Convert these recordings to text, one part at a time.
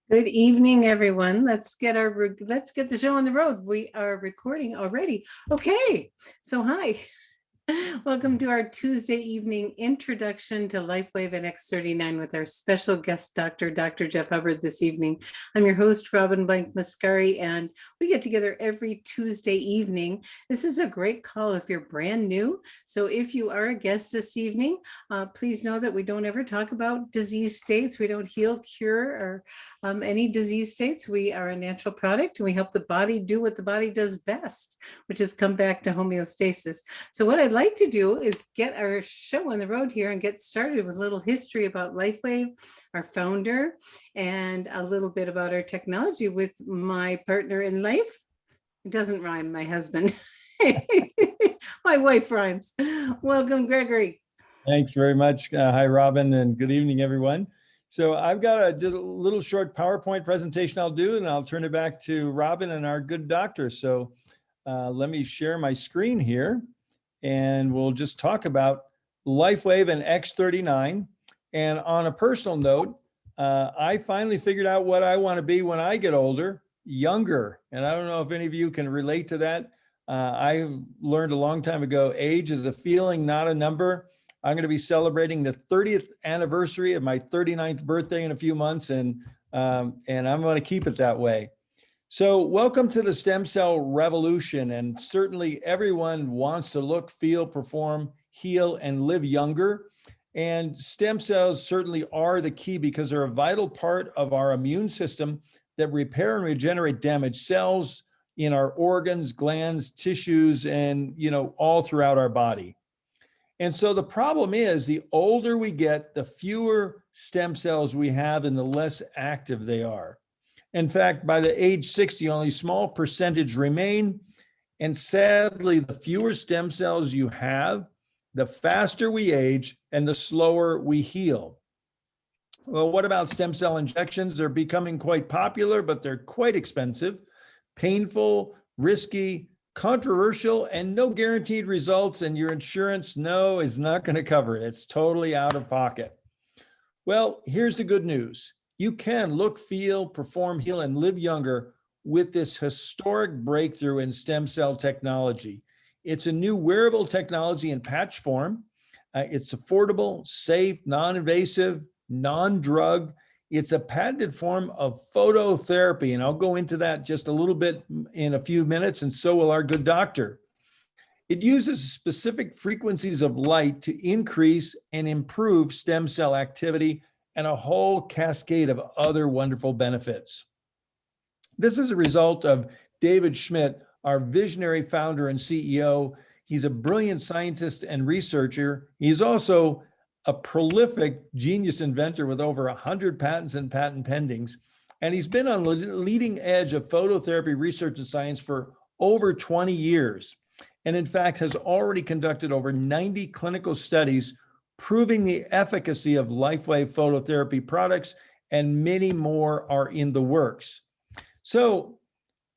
Good evening, everyone. Let's get the show on the road. We are recording already. Okay, so hi. Welcome to our Tuesday evening introduction to LifeWave and X39 with our special guest doctor, Dr. Jeff Hubbard this evening. I'm your host, Robin Blank Mascari, and we get together every Tuesday evening. This is a great call if you're brand new. So if you are a guest this evening, please know that we don't ever talk about disease states. We don't heal, cure, or any disease states. We are a natural product, and we help the body do what the body does best, which is come back to homeostasis. So what I'd like to do is get our show on the road here and get started with a little history about LifeWave, our founder, and a little bit about our technology with my partner in life. It doesn't rhyme, my husband. My wife rhymes. Welcome, Gregory. Thanks very much. Hi, Robin, and good evening, everyone. So I've got just a little short PowerPoint presentation I'll do, and I'll turn it back to Robin and our good doctor. So let me share my screen here, and we'll just talk about LifeWave and X39. And on a personal note, I finally figured out what I want to be when I get older, younger. And I don't know if any of you can relate to that. I learned a long time ago, age is a feeling, not a number. I'm going to be celebrating the 30th anniversary of my 39th birthday in a few months, and I'm going to keep it that way. So welcome to the stem cell revolution, and certainly everyone wants to look, feel, perform, heal, and live younger. And stem cells certainly are the key because they're a vital part of our immune system that repair and regenerate damaged cells in our organs, glands, tissues, and all throughout our body. And so the problem is the older we get, the fewer stem cells we have and the less active they are. In fact, by the age 60, only a small percentage remain. And sadly, the fewer stem cells you have, the faster we age and the slower we heal. Well, what about stem cell injections? They're becoming quite popular, but they're quite expensive, painful, risky, controversial, and no guaranteed results. And your insurance, is not going to cover it. It's totally out of pocket. Well, here's the good news. You can look, feel, perform, heal, and live younger with this historic breakthrough in stem cell technology. It's a new wearable technology in patch form. It's affordable, safe, non-invasive, non-drug. It's a patented form of phototherapy, and I'll go into that just a little bit in a few minutes, and so will our good doctor. It uses specific frequencies of light to increase and improve stem cell activity and a whole cascade of other wonderful benefits. This is a result of David Schmidt, our visionary founder and CEO. He's a brilliant scientist and researcher. He's also a prolific genius inventor with over 100 patents and patent pendings. And he's been on the leading edge of phototherapy research and science for over 20 years. And in fact, has already conducted over 90 clinical studies proving the efficacy of LifeWave phototherapy products, and many more are in the works. So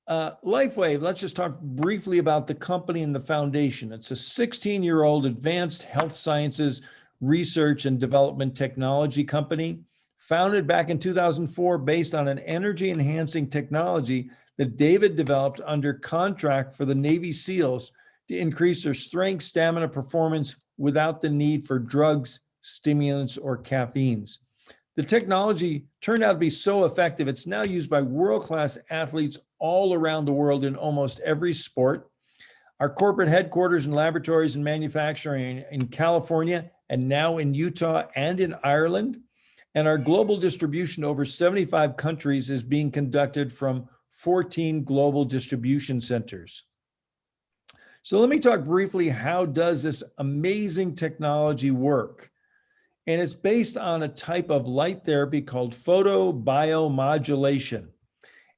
LifeWave, let's just talk briefly about the company and the foundation. It's a 16-year-old advanced health sciences research and development technology company, founded back in 2004 based on an energy-enhancing technology that David developed under contract for the Navy SEALs to increase their strength, stamina, performance without the need for drugs, stimulants, or caffeines. The technology turned out to be so effective, it's now used by world-class athletes all around the world in almost every sport. Our corporate headquarters and laboratories and manufacturing in California and now in Utah and in Ireland. And our global distribution over 75 countries is being conducted from 14 global distribution centers. So let me talk briefly, how does this amazing technology work? And it's based on a type of light therapy called photobiomodulation.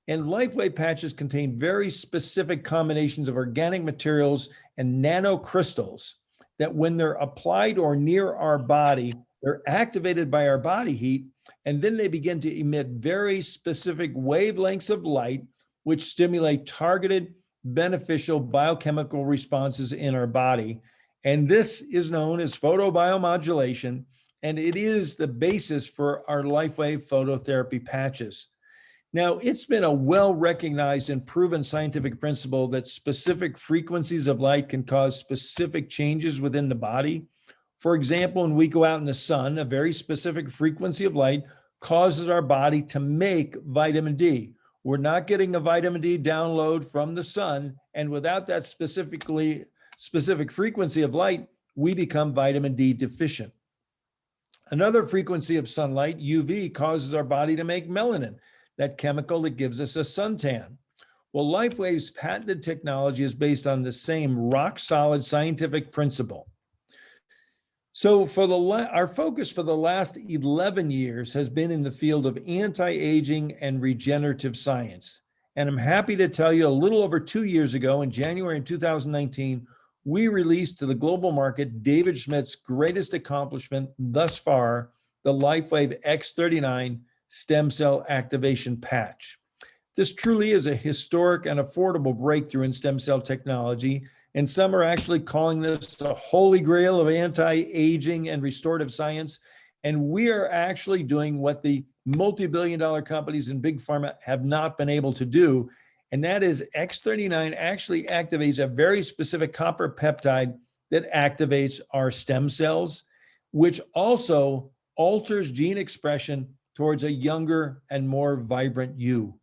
And LifeWave patches contain very specific combinations of organic materials and nanocrystals that when they're applied or near our body, they're activated by our body heat, and then they begin to emit very specific wavelengths of light, which stimulate targeted beneficial biochemical responses in our body. And this is known as photobiomodulation, and it is the basis for our LifeWave phototherapy patches. Now, it's been a well-recognized and proven scientific principle that specific frequencies of light can cause specific changes within the body. For example, when we go out in the sun, a very specific frequency of light causes our body to make vitamin D. We're not getting a vitamin D download from the sun, and without that specific frequency of light, we become vitamin D deficient. Another frequency of sunlight, UV, causes our body to make melanin, that chemical that gives us a suntan. Well, LifeWave's patented technology is based on the same rock-solid scientific principle. So our focus for the last 11 years has been in the field of anti-aging and regenerative science. And I'm happy to tell you a little over 2 years ago, in January of 2019, we released to the global market David Schmidt's greatest accomplishment thus far, the LifeWave X39 stem cell activation patch. This truly is a historic and affordable breakthrough in stem cell technology, and some are actually calling this the holy grail of anti-aging and restorative science. And we are actually doing what the multi-billion-dollar companies in big pharma have not been able to do, and that is X39 actually activates a very specific copper peptide that activates our stem cells, which also alters gene expression towards a younger and more vibrant you.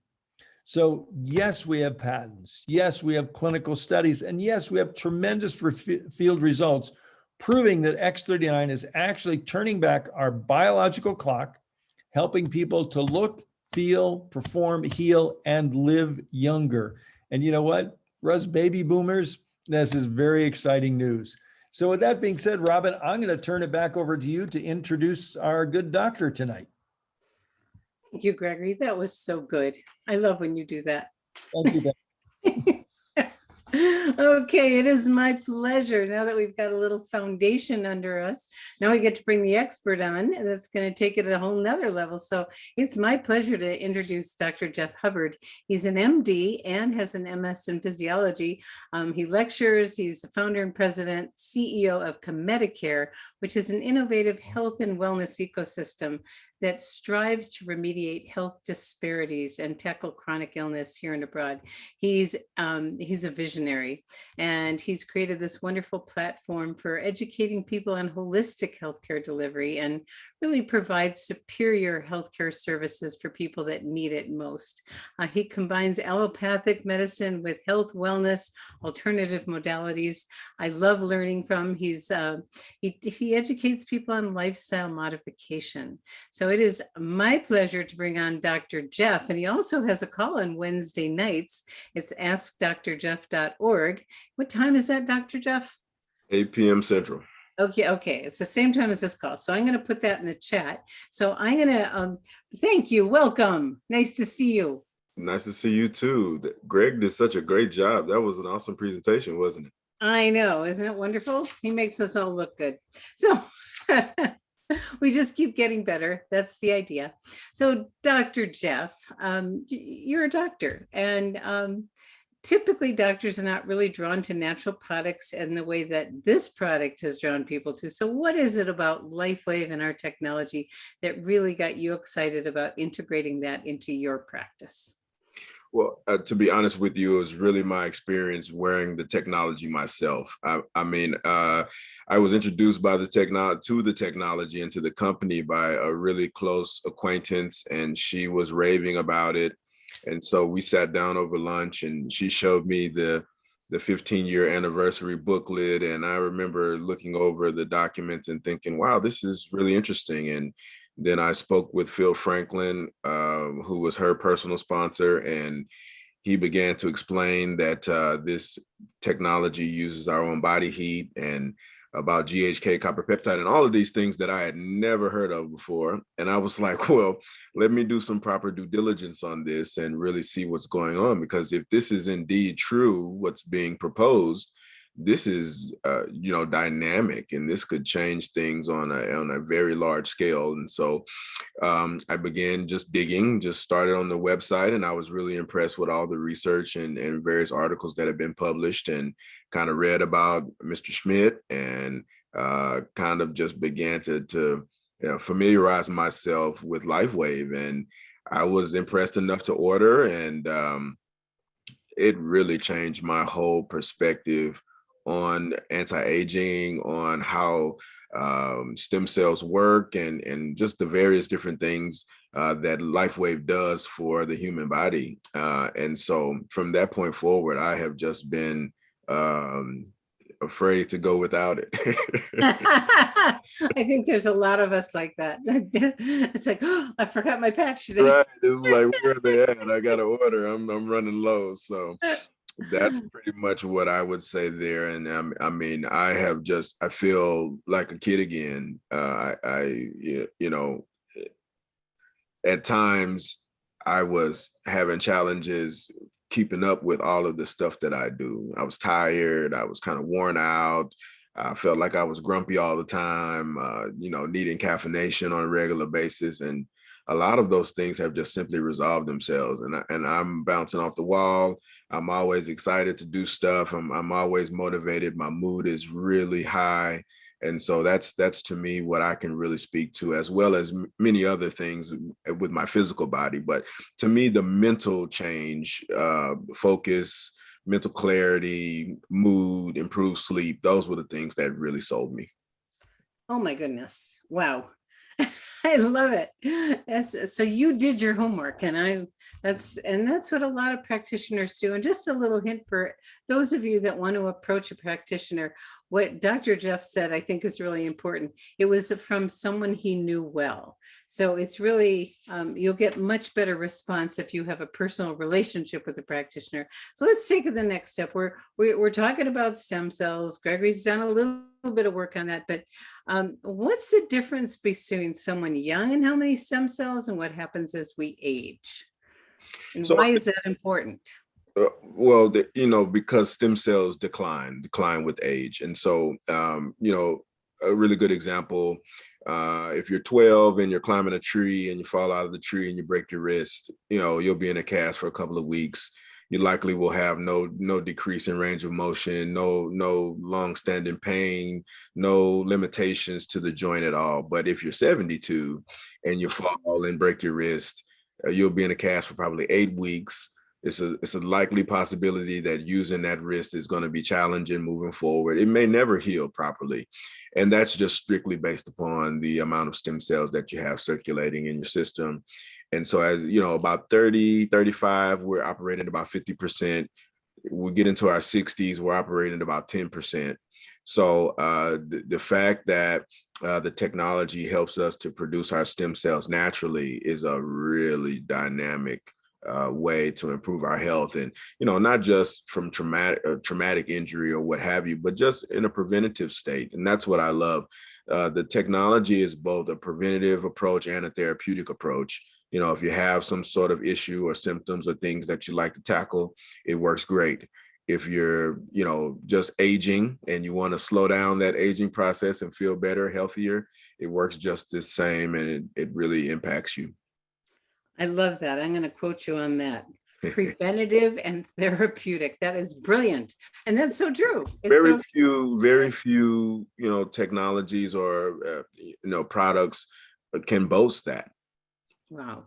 So yes, we have patents. Yes, we have clinical studies. And yes, we have tremendous field results proving that X39 is actually turning back our biological clock, helping people to look, feel, perform, heal, and live younger. And you know what? For us baby boomers, this is very exciting news. So with that being said, Robin, I'm going to turn it back over to you to introduce our good doctor tonight. Thank you, Gregory. That was so good. I love when you do that. Thank you, Ben. Okay, it is my pleasure. Now that we've got a little foundation under us, now we get to bring the expert on, and that's going to take it a whole nother level. So it's my pleasure to introduce Dr. Jeff Hubbard. He's an MD and has an MS in physiology. He lectures, he's the founder and president, CEO of Comedicare, which is an innovative health and wellness ecosystem that strives to remediate health disparities and tackle chronic illness here and abroad. He's a visionary, and he's created this wonderful platform for educating people on holistic healthcare delivery and really provides superior healthcare services for people that need it most. He combines allopathic medicine with health, wellness, alternative modalities. I love learning from him. He educates people on lifestyle modification. So it is my pleasure to bring on Dr. Jeff, and he also has a call on Wednesday nights. It's askdrjeff.org. What time is that, Dr. Jeff? 8 p.m. Central. Okay. It's the same time as this call. So I'm going to put that in the chat. So I'm going to thank you. Welcome. Nice to see you. Nice to see you too. Greg did such a great job. That was an awesome presentation, wasn't it? I know. Isn't it wonderful? He makes us all look good. So we just keep getting better. That's the idea. So Dr. Jeff, you're a doctor, and typically doctors are not really drawn to natural products in the way that this product has drawn people to. So what is it about LifeWave and our technology that really got you excited about integrating that into your practice? Well, to be honest with you, it was really my experience wearing the technology myself. I was introduced by to the technology and to the company by a really close acquaintance, and she was raving about it. And so we sat down over lunch, and she showed me the 15-year anniversary booklet. And I remember looking over the documents and thinking, wow, this is really interesting. And then I spoke with Phil Franklin, who was her personal sponsor, and he began to explain that this technology uses our own body heat and about GHK copper peptide and all of these things that I had never heard of before. And I was like, well, let me do some proper due diligence on this and really see what's going on, because if this is indeed true, what's being proposed, this is dynamic, and this could change things on a very large scale. And so I began just digging, just started on the website, and I was really impressed with all the research and various articles that have been published, and kind of read about Mr. Schmidt, and kind of just began to familiarize myself with LifeWave. And I was impressed enough to order, and it really changed my whole perspective on anti-aging, on how stem cells work, and just the various different things that LifeWave does for the human body. And so from that point forward, I have just been afraid to go without it. I think there's a lot of us like that. It's like, oh, I forgot my patch today. Right. It's like, where are they at? I got to order. I'm running low. So that's pretty much what I would say there. And I mean, I feel like a kid again. You know, at times I was having challenges keeping up with all of the stuff that I do. I was tired. I was kind of worn out. I felt like I was grumpy all the time, you know, needing caffeination on a regular basis. And a lot of those things have just simply resolved themselves. And I'm bouncing off the wall. I'm always excited to do stuff. I'm always motivated. My mood is really high. And so that's to me what I can really speak to, as well as many other things with my physical body. But to me, the mental change, focus, mental clarity, mood, improved sleep, those were the things that really sold me. Oh my goodness. Wow. I love it. Yes, so you did your homework, and that's what a lot of practitioners do. And just a little hint for those of you that want to approach a practitioner, what Dr. Jeff said, I think is really important. It was from someone he knew well. So it's really, you'll get much better response if you have a personal relationship with a practitioner. So let's take the next step. We're talking about stem cells. Gregory's done a little bit of work on that, but what's the difference between someone young and how many stem cells, and what happens as we age? And So, why is that important? well, you know, because stem cells decline with age. And so, you know, a really good example, if you're 12 and you're climbing a tree and you fall out of the tree and you break your wrist, you know, you'll be in a cast for a couple of weeks. You likely will have no decrease in range of motion, no long-standing pain, no limitations to the joint at all. But if you're 72 and you fall and break your wrist, you'll be in a cast for probably 8 weeks. It's a likely possibility that using that wrist is going to be challenging moving forward. It may never heal properly. And that's just strictly based upon the amount of stem cells that you have circulating in your system. And so, as you know, about 30, 35, we're operating at about 50%. We get into our 60s, we're operating at about 10%. So the fact that the technology helps us to produce our stem cells naturally is a really dynamic way to improve our health. And, you know, not just from traumatic injury or what have you, but just in a preventative state. And that's what I love. The technology is both a preventative approach and a therapeutic approach. You know, if you have some sort of issue or symptoms or things that you like to tackle, it works great. If you're, you know, just aging and you want to slow down that aging process and feel better, healthier, it works just the same, and it really impacts you. I love that. I'm going to quote you on that. Preventative and therapeutic. That is brilliant. And that's so true. Very few, you know, technologies or, you know, products can boast that. Wow.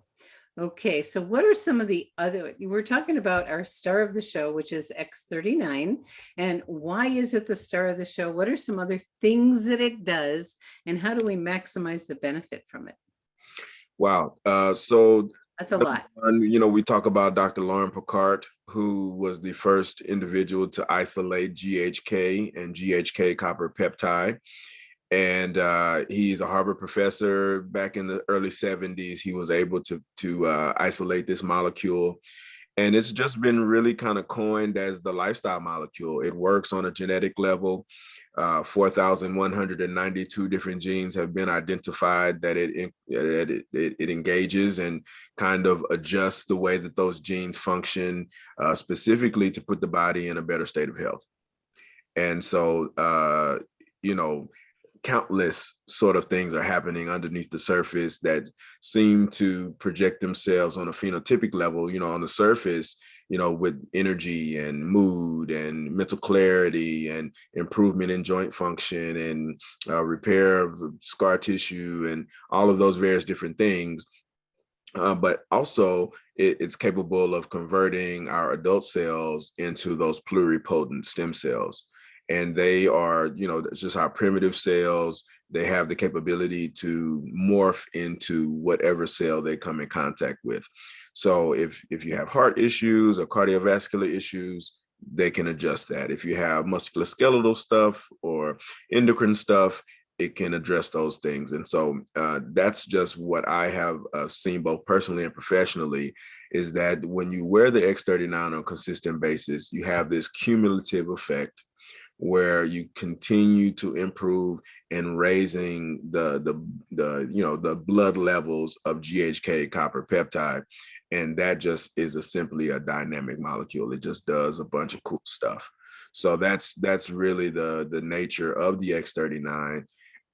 Okay. So what are some of the other, we're talking about our star of the show, which is X39. And why is it the star of the show? What are some other things that it does? And how do we maximize the benefit from it? Wow. So that's a lot. You know, we talk about Dr. Lauren Picard, who was the first individual to isolate GHK and GHK copper peptide. And he's a Harvard professor. Back in the early 70s, he was able to isolate this molecule. And it's just been really kind of coined as the lifestyle molecule. It works on a genetic level. 4,192 different genes have been identified that it engages and kind of adjusts the way that those genes function, specifically to put the body in a better state of health. And so, you know, countless sort of things are happening underneath the surface that seem to project themselves on a phenotypic level, you know, on the surface, you know, with energy and mood and mental clarity and improvement in joint function and repair of scar tissue and all of those various different things. but also it's capable of converting our adult cells into those pluripotent stem cells. And they are, it's just our primitive cells. They have the capability to morph into whatever cell they come in contact with. So if you have heart issues or cardiovascular issues, they can adjust that. If you have musculoskeletal stuff or endocrine stuff, it can address those things. And so that's just what I have seen both personally and professionally, is that when you wear the X39 on a consistent basis, you have this cumulative effect where you continue to improve in raising the blood levels of GHK copper peptide. And that just is simply a dynamic molecule. It just does a bunch of cool stuff. So that's really the nature of the X39.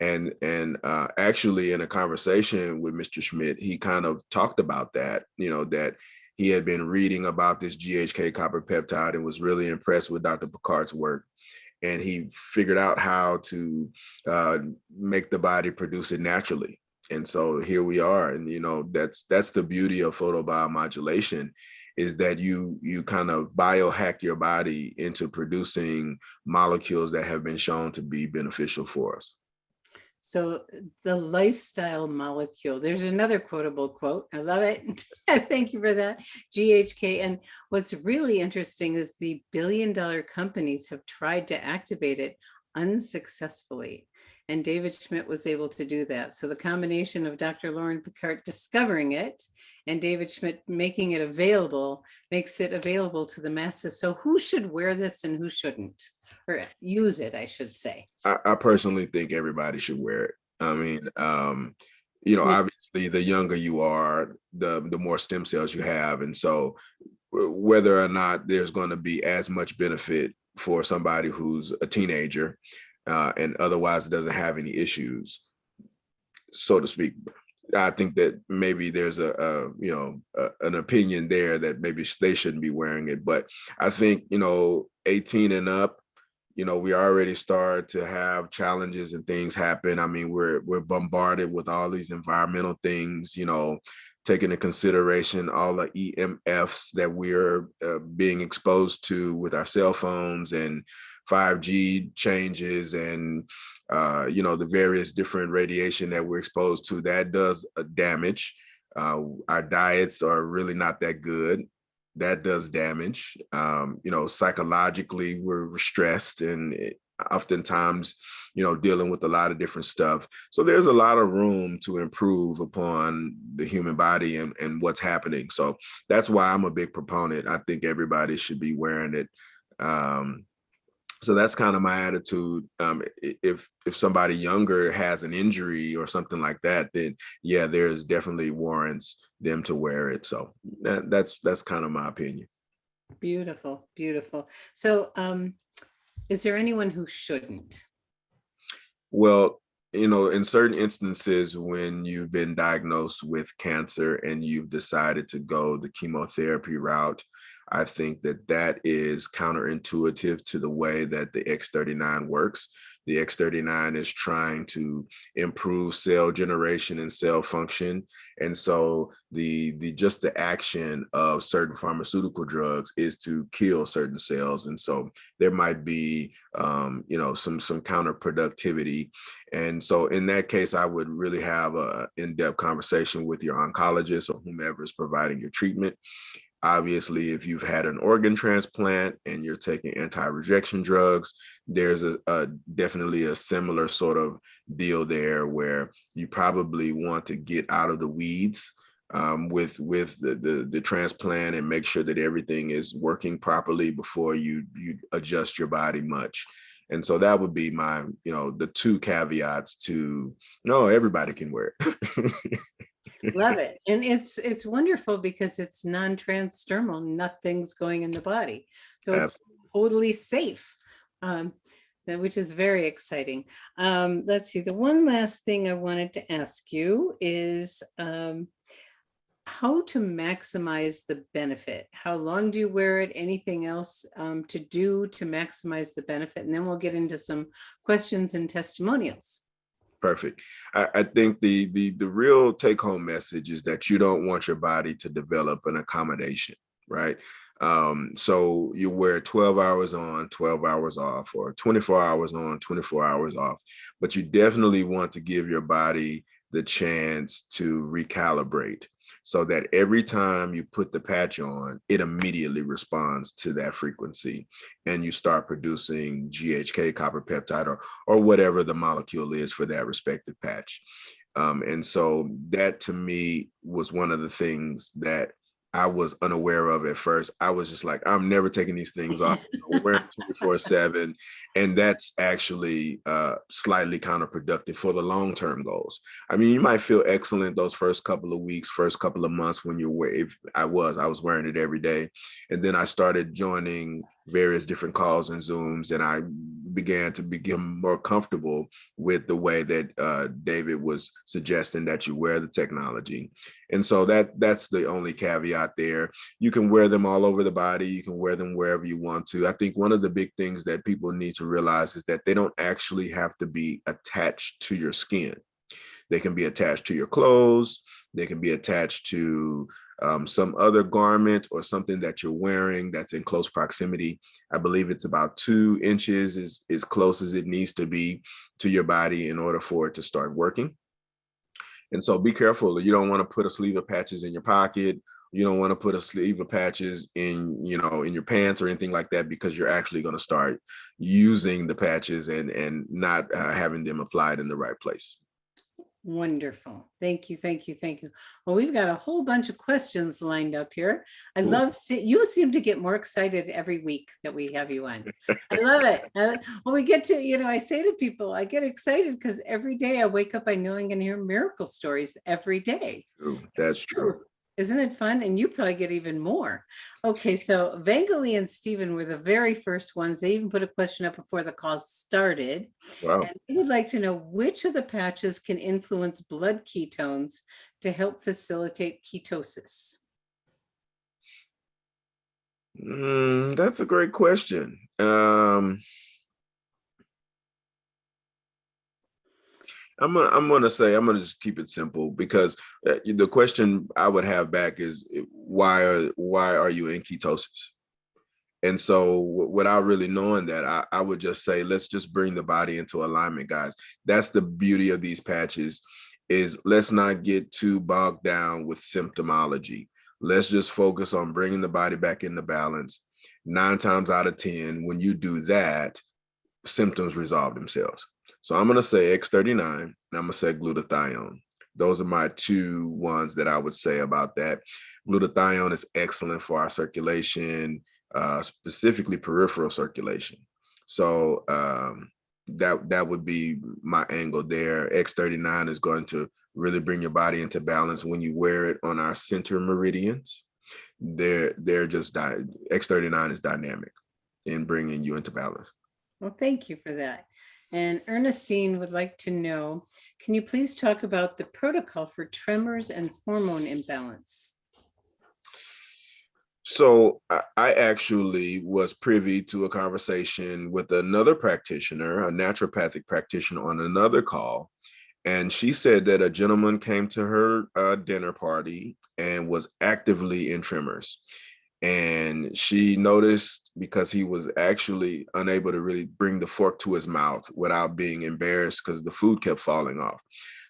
And actually, in a conversation with Mr. Schmidt, he kind of talked about that, that he had been reading about this GHK copper peptide and was really impressed with Dr. Picard's work. And he figured out how to make the body produce it naturally. And so here we are. And, that's the beauty of photobiomodulation, is that you kind of biohack your body into producing molecules that have been shown to be beneficial for us. So the lifestyle molecule, there's another quotable quote. I love it. Thank you for that. GHK. And what's really interesting is the billion-dollar companies have tried to activate it unsuccessfully. And David Schmidt was able to do that. So the combination of Dr. Lauren Picard discovering it and David Schmidt making it available makes it available to the masses. So who should wear this and who shouldn't? Or use it, I should say. I personally think everybody should wear it. I mean, obviously the younger you are, the more stem cells you have. And so whether or not there's going to be as much benefit for somebody who's a teenager and otherwise doesn't have any issues, so to speak, I think that maybe there's an opinion there that maybe they shouldn't be wearing it. But I think, 18 and up, we already start to have challenges and things happen. I mean, we're bombarded with all these environmental things, taking into consideration all the EMFs that we're being exposed to with our cell phones and 5G changes and, the various different radiation that we're exposed to. That does damage. Our diets are really not that good. That does damage. Psychologically, we're stressed and oftentimes, dealing with a lot of different stuff. So there's a lot of room to improve upon the human body and what's happening. So that's why I'm a big proponent. I think everybody should be wearing it. So that's kind of my attitude. If somebody younger has an injury or something like that, then yeah, there's definitely warrants them to wear it. So that's kind of my opinion. Beautiful, beautiful. So is there anyone who shouldn't? Well, in certain instances, when you've been diagnosed with cancer and you've decided to go the chemotherapy route, I think that is counterintuitive to the way that the X39 works. The X39 is trying to improve cell generation and cell function. And so the action of certain pharmaceutical drugs is to kill certain cells. And so there might be some counterproductivity. And so in that case, I would really have an in-depth conversation with your oncologist or whomever is providing your treatment. Obviously, if you've had an organ transplant and you're taking anti-rejection drugs, there's definitely a similar sort of deal there where you probably want to get out of the weeds with the transplant and make sure that everything is working properly before you adjust your body much. And so that would be my, the two caveats to, no, everybody can wear it. Love it. And it's wonderful because it's non-transdermal, nothing's going in the body. So it's totally safe, which is very exciting. Let's see, the one last thing I wanted to ask you is how to maximize the benefit. How long do you wear it? Anything else to do to maximize the benefit? And then we'll get into some questions and testimonials. Perfect. I think the real take home message is that you don't want your body to develop an accommodation, right? So you wear 12 hours on, 12 hours off, or 24 hours on, 24 hours off, but you definitely want to give your body the chance to recalibrate so that every time you put the patch on, it immediately responds to that frequency and you start producing GHK, copper peptide, or whatever the molecule is for that respective patch. And so that to me was one of the things that I was unaware of at first. I was just like, I'm never taking these things off. We're 24/7. And that's actually slightly counterproductive for the long-term goals. I mean, you might feel excellent those first couple of weeks, first couple of months when you wear it. I was wearing it every day. And then I started joining various different calls and Zooms, and I began to become more comfortable with the way that David was suggesting that you wear the technology. And so that's the only caveat there. You can wear them all over the body. You can wear them wherever you want to. I think one of the big things that people need to realize is that they don't actually have to be attached to your skin. They can be attached to your clothes. They can be attached to some other garment or something that you're wearing that's in close proximity. I believe it's about 2 inches is as close as it needs to be to your body in order for it to start working. And so be careful. You don't want to put a sleeve of patches in your pocket. You don't want to put a sleeve of patches in, in your pants or anything like that, because you're actually going to start using the patches and not having them applied in the right place. Wonderful. Thank you. Thank you. Thank you. Well, we've got a whole bunch of questions lined up here. I Cool. love you seem to get more excited every week that we have you on. I love it. When we get to, I say to people, I get excited because every day I wake up, I know I'm going to hear miracle stories every day. Ooh, that's true. Isn't it fun? And you probably get even more. Okay, so Vangali and Stephen were the very first ones. They even put a question up before the call started. Wow. And we would like to know which of the patches can influence blood ketones to help facilitate ketosis. That's a great question. I'm gonna just keep it simple, because the question I would have back is why are you in ketosis? And so without really knowing that, I would just say, let's just bring the body into alignment, guys. That's the beauty of these patches, is let's not get too bogged down with symptomology. Let's just focus on bringing the body back into balance. 9 times out of 10, when you do that, symptoms resolve themselves. So I'm going to say X39 and I'm going to say glutathione. Those are my 2 ones that I would say about that. Glutathione is excellent for our circulation, specifically peripheral circulation. So that would be my angle there. X39 is going to really bring your body into balance when you wear it on our center meridians. They're just X39 is dynamic in bringing you into balance. Well, thank you for that. And Ernestine would like to know, can you please talk about the protocol for tremors and hormone imbalance? So I actually was privy to a conversation with another practitioner, a naturopathic practitioner, on another call. And she said that a gentleman came to her dinner party and was actively in tremors. And she noticed, because he was actually unable to really bring the fork to his mouth without being embarrassed because the food kept falling off.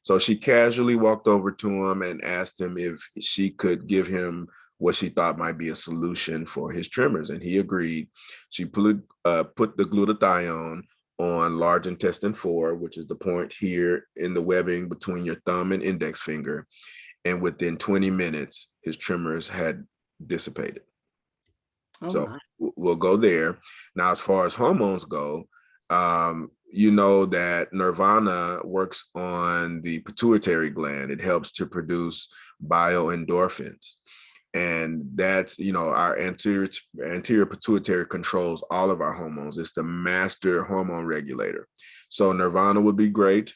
So she casually walked over to him and asked him if she could give him what she thought might be a solution for his tremors. And he agreed. She put the glutathione on large intestine 4, which is the point here in the webbing between your thumb and index finger. And within 20 minutes, his tremors had dissipated. Oh, so my. we'll go there. Now, as far as hormones go, you know that Nirvana works on the pituitary gland. It helps to produce bioendorphins. And that's, our anterior pituitary controls all of our hormones. It's the master hormone regulator. So Nirvana would be great.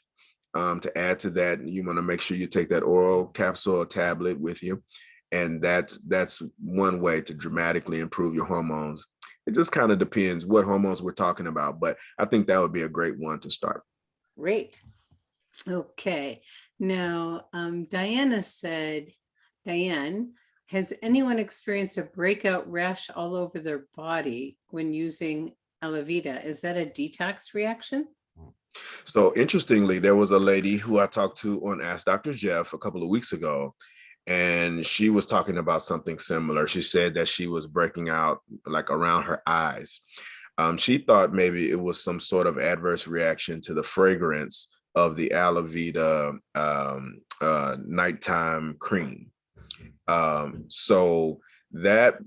To add to that, you want to make sure you take that oral capsule or tablet with you. And that's one way to dramatically improve your hormones. It just kind of depends what hormones we're talking about, but I think that would be a great one to start. Great. Okay. Now, Diana said, Diane, has anyone experienced a breakout rash all over their body when using Alavida? Is that a detox reaction? So interestingly, there was a lady who I talked to on Ask Dr. Jeff a couple of weeks ago, and she was talking about something similar. She said that she was breaking out like around her eyes. She thought maybe it was some sort of adverse reaction to the fragrance of the Alavida nighttime cream. So that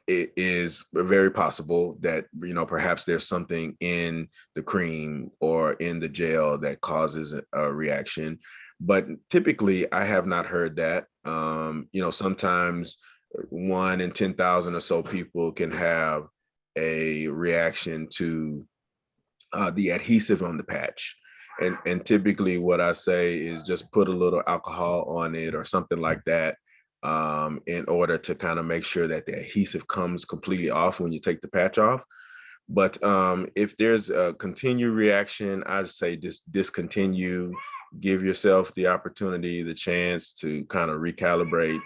it is very possible that, perhaps there's something in the cream or in the gel that causes a reaction. But typically, I have not heard that. Sometimes 1 in 10,000 or so people can have a reaction to the adhesive on the patch. And typically what I say is just put a little alcohol on it or something like that, in order to kind of make sure that the adhesive comes completely off when you take the patch off. But if there's a continued reaction, I'd say just discontinue, give yourself the opportunity, the chance to kind of recalibrate,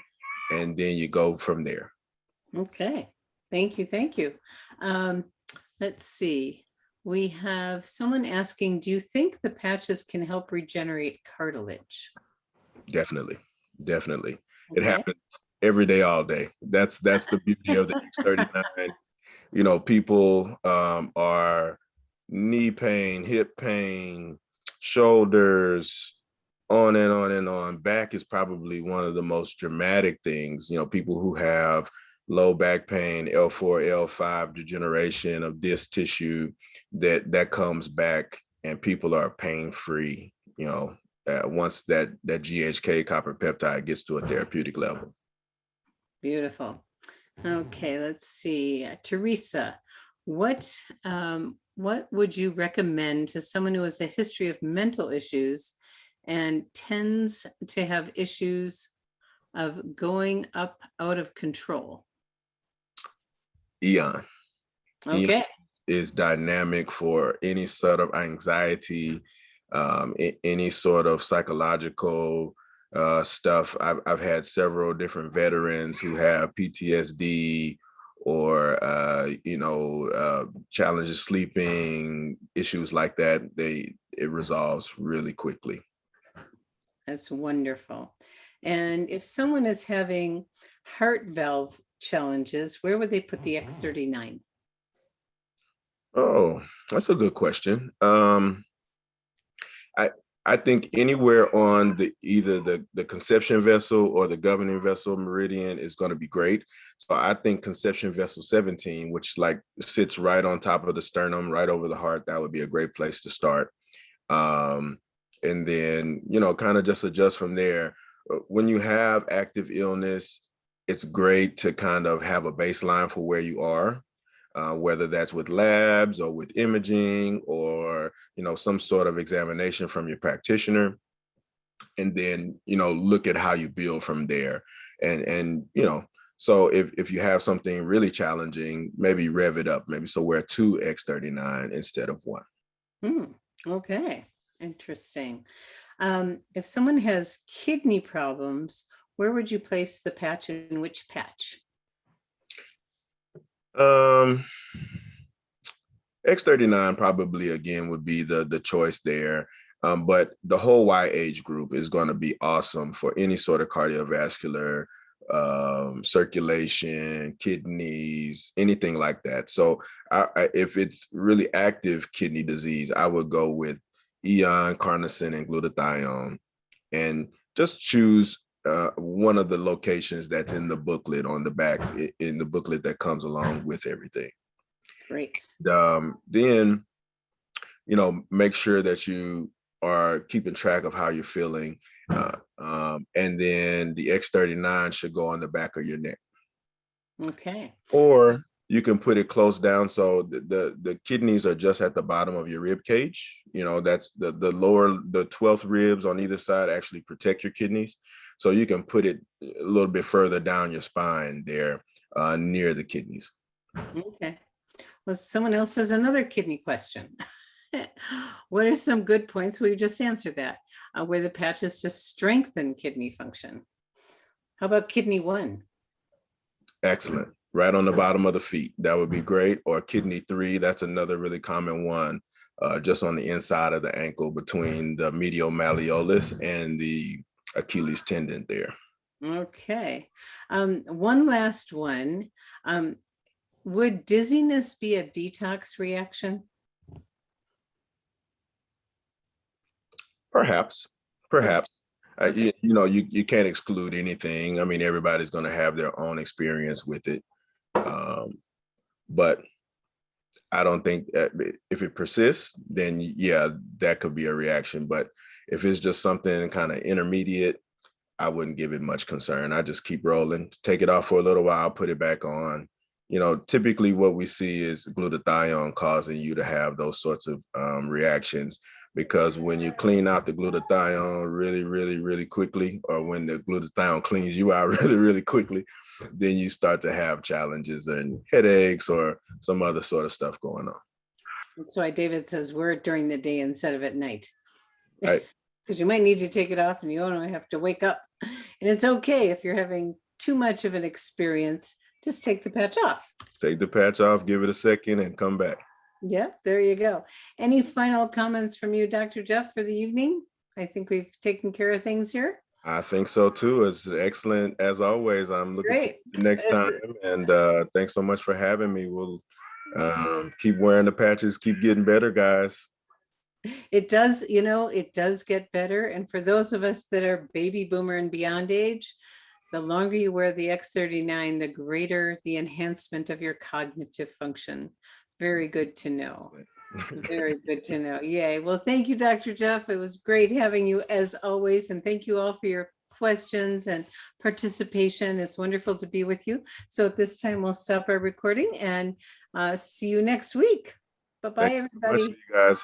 and then you go from there. Okay. Thank you. Thank you. Let's see. We have someone asking, do you think the patches can help regenerate cartilage? Definitely. Definitely. It Okay. happens every day, all day. That's the beauty of the X39. People are knee pain, hip pain, shoulders, on and on and on. Back is probably one of the most dramatic things. People who have low back pain, L4, L5 degeneration of disc tissue, that comes back and people are pain free, once that GHK copper peptide gets to a therapeutic level. Beautiful. Okay, let's see. Teresa, what would you recommend to someone who has a history of mental issues and tends to have issues of going up out of control? Eon. Okay. Is dynamic for any sort of anxiety, any sort of psychological stuff. I've had several different veterans who have PTSD or challenges sleeping, issues like that. It resolves really quickly. That's wonderful. And if someone is having heart valve challenges, where would they put the X39? Oh, that's a good question. I think anywhere on either the conception vessel or the governing vessel meridian is going to be great. So I think conception vessel 17, which like sits right on top of the sternum, right over the heart, that would be a great place to start. And then, kind of just adjust from there. When you have active illness, it's great to kind of have a baseline for where you are. Whether that's with labs or with imaging or, some sort of examination from your practitioner. And then, look at how you build from there. And so if you have something really challenging, maybe rev it up, so wear 2 X39 instead of 1. Okay, interesting. If someone has kidney problems, where would you place the patch and which patch? X39 probably again would be the choice there. But the whole Y age group is going to be awesome for any sort of cardiovascular, circulation, kidneys, anything like that. So if it's really active kidney disease, I would go with Eon, Carnosine, and glutathione, and just choose one of the locations that's in the booklet on the back, in the booklet that comes along with everything. Great. Then, make sure that you are keeping track of how you're feeling. And then the X39 should go on the back of your neck. Okay. Or you can put it close down. So the kidneys are just at the bottom of your rib cage. That's the lower, the 12th ribs on either side actually protect your kidneys. So you can put it a little bit further down your spine there, near the kidneys. Okay. Well, someone else has another kidney question. What are some good points? We just answered that, where the patches just strengthen kidney function. How about kidney 1? Excellent. Right on the bottom of the feet. That would be great. Or kidney 3, that's another really common one, just on the inside of the ankle between the medial malleolus and the Achilles tendon there. Okay. One last one. Would dizziness be a detox reaction? Perhaps. You can't exclude anything. I mean, everybody's going to have their own experience with it. But I don't think if it persists, then yeah, that could be a reaction. But if it's just something kind of intermediate, I wouldn't give it much concern. I just keep rolling, take it off for a little while, put it back on. Typically what we see is glutathione causing you to have those sorts of reactions, because when you clean out the glutathione really, really, really quickly, or when the glutathione cleans you out really, really quickly, then you start to have challenges and headaches or some other sort of stuff going on. That's why David says wear it during the day instead of at night. Right. Because you might need to take it off and you only have to wake up. And it's okay if you're having too much of an experience, just take the patch off. Take the patch off, give it a second, and come back. Yeah, there you go. Any final comments from you, Dr. Jeff, for the evening? I think we've taken care of things here. I think so too. It's excellent as always. I'm looking forward to next time. And thanks so much for having me. We'll keep wearing the patches, keep getting better, guys. It does, it does get better. And for those of us that are baby boomer and beyond age, the longer you wear the X39, the greater the enhancement of your cognitive function. Very good to know. Very good to know. Yay. Well, thank you, Dr. Jeff. It was great having you as always. And thank you all for your questions and participation. It's wonderful to be with you. So at this time, we'll stop our recording and see you next week. Bye-bye, everybody. See you guys.